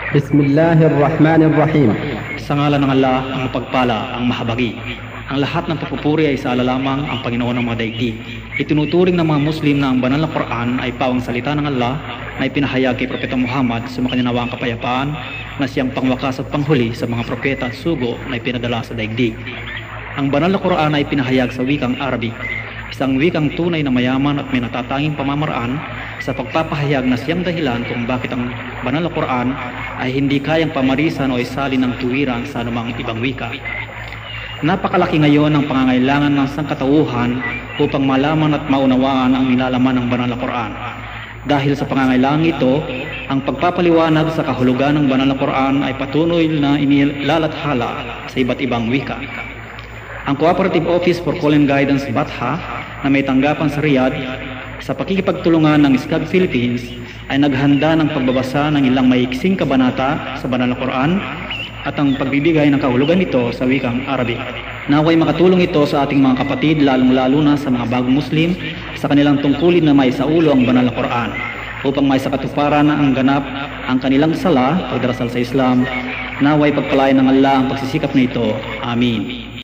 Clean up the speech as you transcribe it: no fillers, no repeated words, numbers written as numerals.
Bismillahirrahmanirrahim. Sa ngalan ng Allah, ang mapagpala, ang mahabagi. Ang lahat ng pagpupuri ay sa Allah lamang, ang Panginoon ng mga daigdig. Itinuturing ng mga Muslim na ang banal na Quran ay pawang salita ng Allah na ipinahayag kay Propeta Muhammad sa makaninawaang kapayapaan na siyang pangwakas at panghuli sa mga propeta at sugo na ipinadala sa daigdig. Ang banal na Quran ay pinahayag sa wikang Arabic, isang wikang tunay na mayaman at may natatanging pamamaraan sa pagpapahayag na siyang dahilan kung bakit ang banal na Quran ay hindi kayang pamarisan o isalin ng tuwiran sa anumang ibang wika. Napakalaki ngayon ang pangangailangan ng sangkatauhan upang malaman at maunawaan ang nilalaman ng banal na Quran. Dahil sa pangangailangan ito, ang pagpapaliwanag sa kahulugan ng banal na Quran ay patuloy na inilalathala sa iba't ibang wika. Ang Cooperative Office for Call and Guidance Batha na may tanggapan sa Riyadh sa pakikipagtulungan ng SCAG Philippines ay naghanda ng pagbabasa ng ilang maiksing kabanata sa banal na Quran at ang pagbibigay ng kahulugan nito sa wikang Arabic. Naway makatulong ito sa ating mga kapatid, lalong-lalo na sa mga bagong Muslim, sa kanilang tungkulin na maisaulo ang banal na Quran upang maisakatuparan na ang ganap ang kanilang sala, pagdarasal sa Islam. Naway pagpalain ng Allah ang pagsisikap nito. Amin.